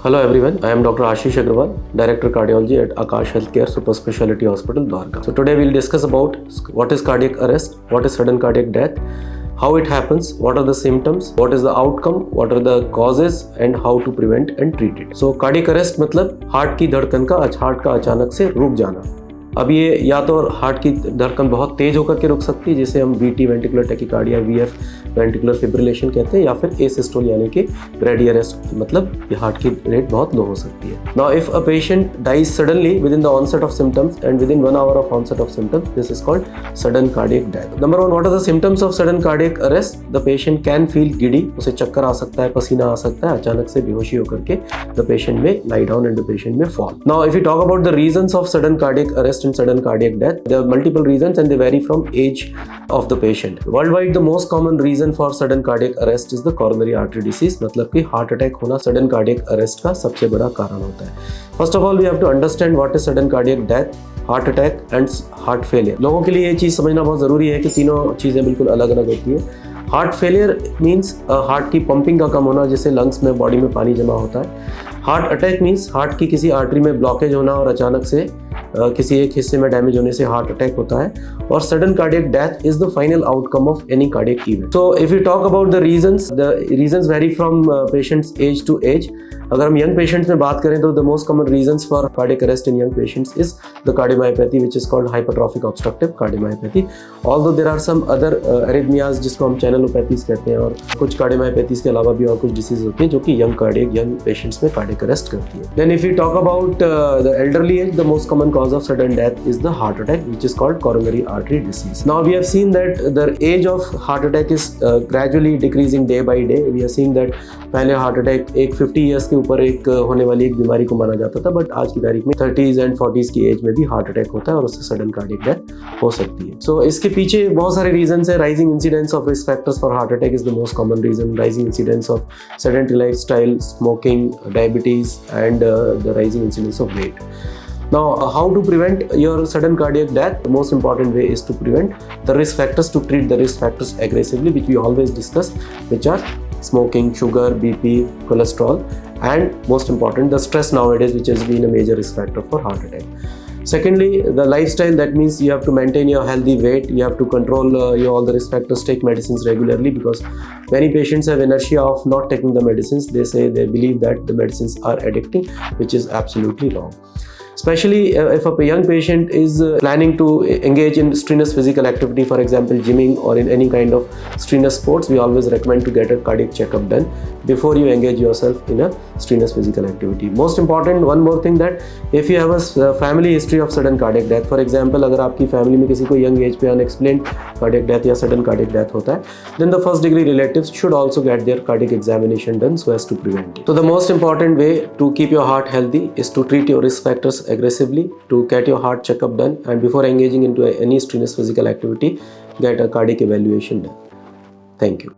Hello everyone, I am Dr. Ashish Agrawal, Director Cardiology at Akash Healthcare Super Speciality Hospital, Dwarka. So today we'll discuss about what is cardiac arrest, what is sudden cardiac death, how it happens, what are the symptoms, what is the outcome, what are the causes and how to prevent and treat it. So cardiac arrest मतलब heart की धड़कन का अचानक से रुक जाना। अब ये या तो हार्ट की धड़कन बहुत तेज होकर के रुक सकती है जिसे हम VT ventricular tachycardia VF ventricular fibrillation कहते हैं, या फिर एसिस्टोल यानी कि ब्रेडी अरेस्ट मतलब ये हार्ट की रेट बहुत लो हो सकती है। Now if a patient dies suddenly within the onset of symptoms and within 1 hour of onset of symptoms, this is called sudden cardiac death. Number 1, what are the symptoms of sudden cardiac arrest? The patient can feel giddy, उसे चक्कर आ सकता है, पसीना आ सकता है, अचानक से बेहोशी होकर के the patient may lie down and the patient may fall. Now if you talk about the reasons of sudden cardiac arrest and sudden cardiac death, there are multiple reasons and they vary from age of the patient. Worldwide, the most common reason for sudden cardiac arrest is the coronary artery disease, मतलब कि heart attack होना sudden cardiac arrest का सबसे बड़ा कारण होता है। First of all, we have to understand what is sudden cardiac death, heart attack and heart failure. लोगों के लिए ये चीज़ समझना बहुत ज़रूरी है कि तीनों चीज़ें बिल्कुल अलग अलग होती है। हार्ट फेलियर मीन्स हार्ट की पंपिंग का कम होना, जिससे लंग्स में बॉडी में पानी जमा होता है। हार्ट अटैक मीन्स हार्ट की किसी आर्टरी में ब्लॉकेज होना और अचानक से किसी एक हिस्से में डैमेज होने से हार्ट अटैक होता है। और sudden cardiac death is the final outcome of any cardiac event. So if you talk about the reasons vary from patients age to age. अगर हम यंग पेशेंट्स में बात करें तो the most common reasons for cardiac arrest in young patients is the cardiomyopathy which is called hypertrophic obstructive cardiomyopathy. Although there are some other arrhythmias जिसको हम चैनलोपैथीज कहते हैं, और कुछ कार्डियोमायोपैथीज के अलावा भी और कुछ डिसीज होती हैं जो कि यंग पेशेंट्स में कार्डियक अरेस्ट करती है। Then if you talk about the elderly age, the most common cause of sudden death is the heart attack, which is called coronary artery disease. Now we have seen that the age of heart attack is gradually decreasing day by day. We are seeing that पहले heart attack एक 50 years के ऊपर एक होने वाली एक बीमारी को माना जाता था, बट आज की तारीख में 30s एंड 40s की एज में भी हार्ट अटैक होता है और उससे सडन कार्डियक डेथ हो सकती है। सो इसके पीछे बहुत सारे रीजंस है। Rising incidence of risk factors for heart attack is the most common reason. Rising incidence of sedentary lifestyle, smoking, diabetes and the rising incidence of weight. Now, how to prevent your sudden cardiac death? The most important way is to prevent the risk factors, to treat the risk factors aggressively, which we always discuss, which are smoking, sugar, BP, cholesterol, and most important, the stress nowadays, which has been a major risk factor for heart attack. Secondly, the lifestyle. That means you have to maintain your healthy weight, you have to control all the risk factors, take medicines regularly, because many patients have inertia of not taking the medicines. They believe that the medicines are addicting, which is absolutely wrong. Especially if a young patient is planning to engage in strenuous physical activity, for example gymming or in any kind of strenuous sports, we always recommend to get a cardiac checkup done before you engage yourself in a strenuous physical activity. Most important, one more thing, that if you have a family history of sudden cardiac death, for example अगर आपकी family में किसी को young age पे unexplained cardiac death या sudden cardiac death होता है, then the first degree relatives should also get their cardiac examination done so as to prevent it. So the most important way to keep your heart healthy is to treat your risk factors aggressively, to get your heart checkup done, and before engaging into any strenuous physical activity, get a cardiac evaluation done. Thank you.